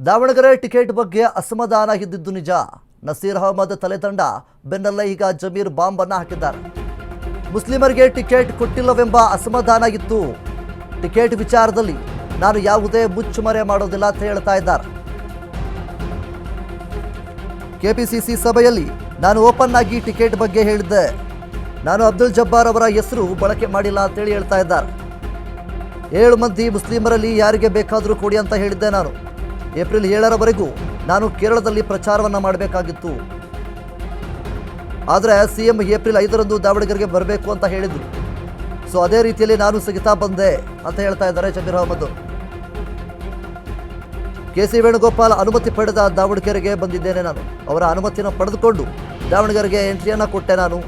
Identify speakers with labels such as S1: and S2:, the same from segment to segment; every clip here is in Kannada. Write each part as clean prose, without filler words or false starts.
S1: ದಾವಣಗೆರೆ ಟಿಕೆಟ್ ಬಗ್ಗೆ ಅಸಮಾಧಾನ ಇದ್ದಿದ್ದು ನಿಜ. ನಸೀರ್ ಅಹಮದ್ ತಲೆದಂಡ ಬೆನ್ನಲ್ಲೇ ಈಗ ಜಮೀರ್ ಬಾಂಬ್ ಅನ್ನು ಹಾಕಿದ್ದಾರೆ. ಮುಸ್ಲಿಮರಿಗೆ ಟಿಕೆಟ್ ಕೊಟ್ಟಿಲ್ಲವೆಂಬ ಅಸಮಾಧಾನ ಇತ್ತು. ಟಿಕೆಟ್ ವಿಚಾರದಲ್ಲಿ ನಾನು ಯಾವುದೇ ಮುಚ್ಚುಮರೆ ಮಾಡೋದಿಲ್ಲ ಅಂತ ಹೇಳ್ತಾ ಇದ್ದಾರೆ. ಕೆಪಿಸಿಸಿ ಸಭೆಯಲ್ಲಿ ನಾನು ಓಪನ್ ಆಗಿ ಟಿಕೆಟ್ ಬಗ್ಗೆ ಹೇಳಿದ್ದೆ. ನಾನು ಅಬ್ದುಲ್ ಜಬ್ಬಾರ್ ಅವರ ಹೆಸರು ಬಳಕೆ ಮಾಡಿಲ್ಲ ಅಂತೇಳಿ ಹೇಳ್ತಾ ಇದ್ದಾರೆ. 7 ಮಂದಿ ಮುಸ್ಲಿಮರಲ್ಲಿ ಯಾರಿಗೆ ಬೇಕಾದರೂ ಕೊಡಿ ಅಂತ ಹೇಳಿದ್ದೆ. ನಾನು ಏಪ್ರಿಲ್ 7ರವರೆಗೂ ನಾನು ಕೇರಳದಲ್ಲಿ ಪ್ರಚಾರವನ್ನು ಮಾಡಬೇಕಾಗಿತ್ತು. ಆದರೆ ಸಿಎಂ ಏಪ್ರಿಲ್ 5ರಂದು ದಾವಣಗೆರೆಗೆ ಬರಬೇಕು ಅಂತ ಹೇಳಿದರು. ಸೊ ಅದೇ ರೀತಿಯಲ್ಲಿ ನಾನು ಸ್ಥಗಿತಾ ಬಂದೆ ಅಂತ ಹೇಳ್ತಾ ಇದ್ದಾರೆ ಜಮೀರ್ ಅಹಮದ್. ಕೆ.ಸಿ. ವೇಣುಗೋಪಾಲ್ ಅನುಮತಿ ಪಡೆದ ದಾವಣಗೆರೆಗೆ ಬಂದಿದ್ದೇನೆ. ನಾನು ಅವರ ಅನುಮತಿಯನ್ನು ಪಡೆದುಕೊಂಡು ದಾವಣಗೆರೆಗೆ ಎಂಟ್ರಿಯನ್ನು ಕೊಟ್ಟೆ. ನಾನು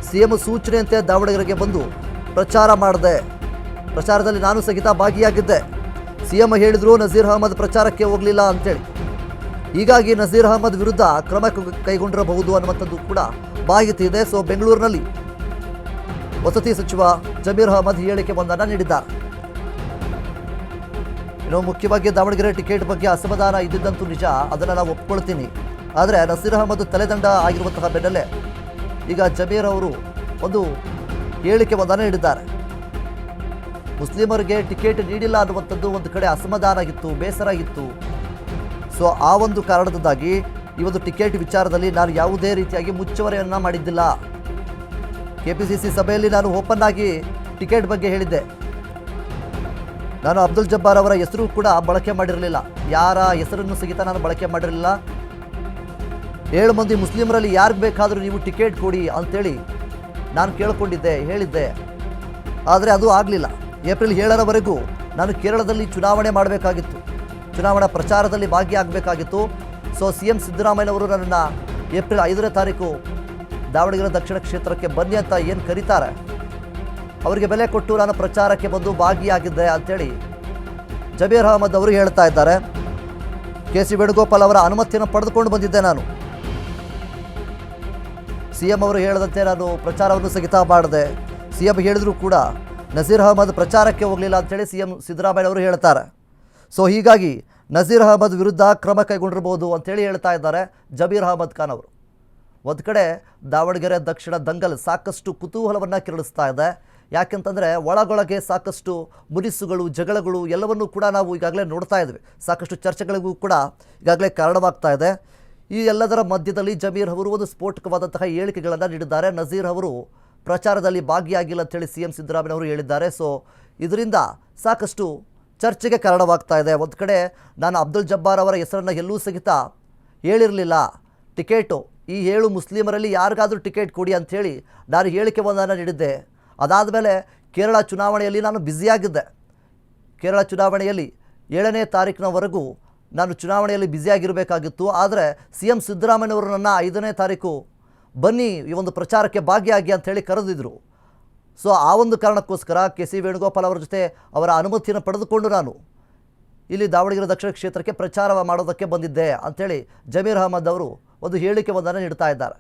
S1: ಸಿಎಂ ಸೂಚನೆಯಂತೆ ದಾವಣಗೆರೆಗೆ ಬಂದು ಪ್ರಚಾರ ಮಾಡಿದೆ. ಪ್ರಚಾರದಲ್ಲಿ ನಾನು ಸಹಿತ ಭಾಗಿಯಾಗಿದ್ದೆ. ಸಿಎಂ ಹೇಳಿದ್ರು ನಸೀರ್ ಅಹಮದ್ ಪ್ರಚಾರಕ್ಕೆ ಹೋಗಲಿಲ್ಲ ಅಂತೇಳಿ. ಹೀಗಾಗಿ ನಸೀರ್ ಅಹಮದ್ ವಿರುದ್ಧ ಕ್ರಮ ಕೈಗೊಂಡಿರಬಹುದು ಅನ್ನುವಂಥದ್ದು ಕೂಡ ಮಾಹಿತಿ ಇದೆ. ಸೊ ಬೆಂಗಳೂರಿನಲ್ಲಿ ವಸತಿ ಸಚಿವ ಜಮೀರ್ ಅಹಮದ್ ಹೇಳಿಕೆ ಒಂದನ್ನು ನೀಡಿದ್ದಾರೆ. ಇನ್ನು ಮುಖ್ಯವಾಗಿ ದಾವಣಗೆರೆ ಟಿಕೆಟ್ ಬಗ್ಗೆ ಅಸಮಾಧಾನ ಇದ್ದಿದ್ದಂತೂ ನಿಜ, ಅದನ್ನು ನಾವು ಒಪ್ಕೊಳ್ತೀನಿ. ಆದರೆ ನಸೀರ್ ಅಹಮದ್ ತಲೆದಂಡ ಆಗಿರುವಂತಹ ಬೆನ್ನಲ್ಲೇ ಈಗ ಜಮೀರ್ ಅವರು ಒಂದು ಹೇಳಿಕೆ ಒಂದನ್ನು ನೀಡಿದ್ದಾರೆ. ಮುಸ್ಲಿಮರಿಗೆ ಟಿಕೆಟ್ ನೀಡಿಲ್ಲ ಅನ್ನುವಂಥದ್ದು ಒಂದು ಕಡೆ ಅಸಮಾಧಾನ ಇತ್ತು, ಬೇಸರ ಇತ್ತು. ಸೊ ಆ ಒಂದು ಕಾರಣದಿಂದಾಗಿ ಈ ಒಂದು ಟಿಕೆಟ್ ವಿಚಾರದಲ್ಲಿ ನಾನು ಯಾವುದೇ ರೀತಿಯಾಗಿ ಮುಚ್ಚುಮರೆಯನ್ನು ಮಾಡಿದ್ದಿಲ್ಲ. ಕೆಪಿಸಿಸಿ ಸಭೆಯಲ್ಲಿ ನಾನು ಓಪನ್ ಆಗಿ ಟಿಕೆಟ್ ಬಗ್ಗೆ ಹೇಳಿದ್ದೆ. ನಾನು ಅಬ್ದುಲ್ ಜಬ್ಬಾರ್ ಅವರ ಹೆಸರು ಕೂಡ ಬಳಕೆ ಮಾಡಿರಲಿಲ್ಲ. ಯಾರ ಹೆಸರನ್ನು ಸಹಿತ ನಾನು ಬಳಕೆ ಮಾಡಿರಲಿಲ್ಲ. 7 ಮಂದಿ ಮುಸ್ಲಿಮರಲ್ಲಿ ಯಾರಿಗೆ ಬೇಕಾದರೂ ನೀವು ಟಿಕೆಟ್ ಕೊಡಿ ಅಂತೇಳಿ ನಾನು ಕೇಳಿಕೊಂಡಿದ್ದೆ, ಹೇಳಿದ್ದೆ. ಆದರೆ ಅದು ಆಗಲಿಲ್ಲ. ಏಪ್ರಿಲ್ 7ರವರೆಗೂ ನಾನು ಕೇರಳದಲ್ಲಿ ಚುನಾವಣೆ ಮಾಡಬೇಕಾಗಿತ್ತು, ಚುನಾವಣಾ ಪ್ರಚಾರದಲ್ಲಿ ಭಾಗಿಯಾಗಬೇಕಾಗಿತ್ತು. ಸೊ ಸಿಎಂ ಸಿದ್ದರಾಮಯ್ಯನವರು ನನ್ನನ್ನು ಏಪ್ರಿಲ್ 5ನೇ ತಾರೀಕು ದಾವಣಗೆರೆ ದಕ್ಷಿಣ ಕ್ಷೇತ್ರಕ್ಕೆ ಬನ್ನಿ ಅಂತ ಏನು ಕರೀತಾರೆ, ಅವರಿಗೆ ಬೆಲೆ ಕೊಟ್ಟು ನಾನು ಪ್ರಚಾರಕ್ಕೆ ಬಂದು ಭಾಗಿಯಾಗಿದ್ದೆ ಅಂಥೇಳಿ ಜಮೀರ್ ಅಹಮದ್ ಅವರು ಹೇಳ್ತಾ ಇದ್ದಾರೆ. ಕೆ.ಸಿ. ವೇಣುಗೋಪಾಲ್ ಅವರ ಅನುಮತಿಯನ್ನು ಪಡೆದುಕೊಂಡು ಬಂದಿದ್ದೆ. ನಾನು ಸಿಎಂ ಅವರು ಹೇಳಿದಂತೆ ನಾನು ಪ್ರಚಾರವನ್ನು ಸ್ಥಗಿತ ಮಾಡಿದೆ. ಸಿಎಂ ಹೇಳಿದ್ರು ಕೂಡ ನಸೀರ್ ಅಹಮದ್ ಪ್ರಚಾರಕ್ಕೆ ಹೋಗಲಿಲ್ಲ ಅಂಥೇಳಿ ಸಿಎಂ ಸಿದ್ದರಾಮಯ್ಯ ಅವರು ಹೇಳ್ತಾರೆ. ಸೊ ಹೀಗಾಗಿ ನಸೀರ್ ಅಹಮದ್ ವಿರುದ್ಧ ಕ್ರಮ ಕೈಗೊಂಡಿರ್ಬೋದು ಅಂಥೇಳಿ ಹೇಳ್ತಾ ಇದ್ದಾರೆ ಜಮೀರ್ ಅಹಮದ್ ಖಾನ್ ಅವರು. ಒಂದು ಕಡೆ ದಾವಣಗೆರೆ ದಕ್ಷಿಣ ದಂಗಲ್ ಸಾಕಷ್ಟು ಕುತೂಹಲವನ್ನು ಕೆರಳಿಸ್ತಾ ಇದೆ. ಯಾಕೆಂತಂದರೆ ಒಳಗೊಳಗೆ ಸಾಕಷ್ಟು ಮುನಿಸುಗಳು, ಜಗಳಗಳು ಎಲ್ಲವನ್ನೂ ಕೂಡ ನಾವು ಈಗಾಗಲೇ ನೋಡ್ತಾ ಇದ್ವಿ. ಸಾಕಷ್ಟು ಚರ್ಚೆಗಳಿಗೂ ಕೂಡ ಈಗಾಗಲೇ ಕಾರಣವಾಗ್ತಾ ಇದೆ. ಈ ಎಲ್ಲದರ ಮಧ್ಯದಲ್ಲಿ ಜಮೀರ್ ಅವರು ಒಂದು ಸ್ಫೋಟಕವಾದಂತಹ ಹೇಳಿಕೆಗಳನ್ನು ನೀಡಿದ್ದಾರೆ. ನಸೀರ್ ಅವರು ಪ್ರಚಾರದಲ್ಲಿ ಭಾಗಿಯಾಗಿಲ್ಲ ಅಂತೇಳಿ ಸಿಎಂ ಸಿದ್ದರಾಮಯ್ಯ ಅವರು ಹೇಳಿದ್ದಾರೆ. ಸೊ ಇದರಿಂದ ಸಾಕಷ್ಟು ಚರ್ಚೆಗೆ ಕಾರಣವಾಗ್ತಾ ಇದೆ. ಒಂದು ಕಡೆ ನಾನು ಅಬ್ದುಲ್ ಜಬ್ಬಾರ್ ಅವರ ಹೆಸರನ್ನು ಎಲ್ಲೂ ಸಹಿತ ಹೇಳಿರಲಿಲ್ಲ. ಟಿಕೆಟು ಈ 7 ಮುಸ್ಲಿಮರಲ್ಲಿ ಯಾರಿಗಾದರೂ ಟಿಕೆಟ್ ಕೊಡಿ ಅಂಥೇಳಿ ನಾನು ಹೇಳಿಕೆ ಒಂದನ್ನು ನೀಡಿದ್ದೆ. ಅದಾದಮೇಲೆ ಕೇರಳ ಚುನಾವಣೆಯಲ್ಲಿ ನಾನು ಬ್ಯುಸಿಯಾಗಿದ್ದೆ. ಕೇರಳ ಚುನಾವಣೆಯಲ್ಲಿ 7ನೇ ತಾರೀಕಿನವರೆಗೂ ನಾನು ಚುನಾವಣೆಯಲ್ಲಿ ಬ್ಯುಸಿಯಾಗಿರಬೇಕಾಗಿತ್ತು. ಆದರೆ ಸಿಎಂ ಸಿದ್ದರಾಮಯ್ಯವರು ನನ್ನ 5ನೇ ತಾರೀಕು ಬನ್ನಿ ಈ ಒಂದು ಪ್ರಚಾರಕ್ಕೆ ಭಾಗಿಯಾಗಿ ಅಂಥೇಳಿ ಕರೆದಿದ್ದರು. ಸೊ ಆ ಒಂದು ಕಾರಣಕ್ಕೋಸ್ಕರ ಕೆ.ಸಿ. ವೇಣುಗೋಪಾಲ್ ಅವರ ಜೊತೆ ಅವರ ಅನುಮತಿಯನ್ನು ಪಡೆದುಕೊಂಡು ನಾನು ಇಲ್ಲಿ ದಾವಣಗೆರೆ ದಕ್ಷಿಣ ಕ್ಷೇತ್ರಕ್ಕೆ ಪ್ರಚಾರ ಮಾಡೋದಕ್ಕೆ ಬಂದಿದ್ದೆ ಅಂಥೇಳಿ ಜಮೀರ್ ಅಹಮದ್ ಅವರು ಒಂದು ಹೇಳಿಕೆ ಒಂದನ್ನು ನೀಡ್ತಾ ಇದ್ದಾರೆ.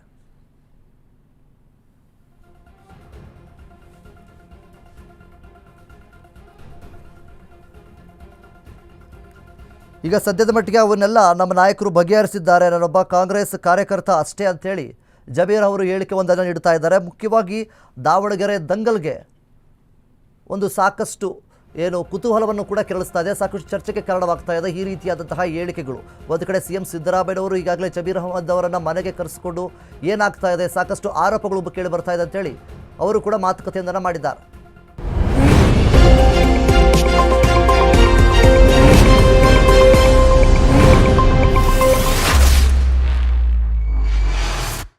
S1: ಈಗ ಸದ್ಯದ ಮಟ್ಟಿಗೆ ಅವನ್ನೆಲ್ಲ ನಮ್ಮ ನಾಯಕರು ಬಗೆಹರಿಸಿದ್ದಾರೆ, ನಾನೊಬ್ಬ ಕಾಂಗ್ರೆಸ್ ಕಾರ್ಯಕರ್ತ ಅಷ್ಟೇ ಅಂಥೇಳಿ ಜಮೀರ್ ಅವರು ಹೇಳಿಕೆ ಒಂದನ್ನು ನೀಡ್ತಾ ಇದ್ದಾರೆ. ಮುಖ್ಯವಾಗಿ ದಾವಣಗೆರೆ ದಂಗಲ್ಗೆ ಒಂದು ಸಾಕಷ್ಟು ಕುತೂಹಲವನ್ನು ಕೂಡ ಕೆರಳಿಸ್ತಾ ಇದೆ, ಸಾಕಷ್ಟು ಚರ್ಚೆಗೆ ಕಾರಣವಾಗ್ತಾ ಇದೆ ಈ ರೀತಿಯಾದಂತಹ ಹೇಳಿಕೆಗಳು. ಒಂದು ಕಡೆ ಸಿಎಂ ಸಿದ್ದರಾಮಯ್ಯವರು ಈಗಾಗಲೇ ಜಮೀರ್ ಅಹಮದ್ ಅವರನ್ನು ಮನೆಗೆ ಕರೆಸಿಕೊಂಡು ಏನಾಗ್ತಾ ಇದೆ, ಸಾಕಷ್ಟು ಆರೋಪಗಳು ಕೇಳಿ ಬರ್ತಾ ಇದೆ ಅಂತೇಳಿ ಅವರು ಕೂಡ ಮಾತುಕತೆಯೊಂದನ್ನು ಮಾಡಿದ್ದಾರೆ.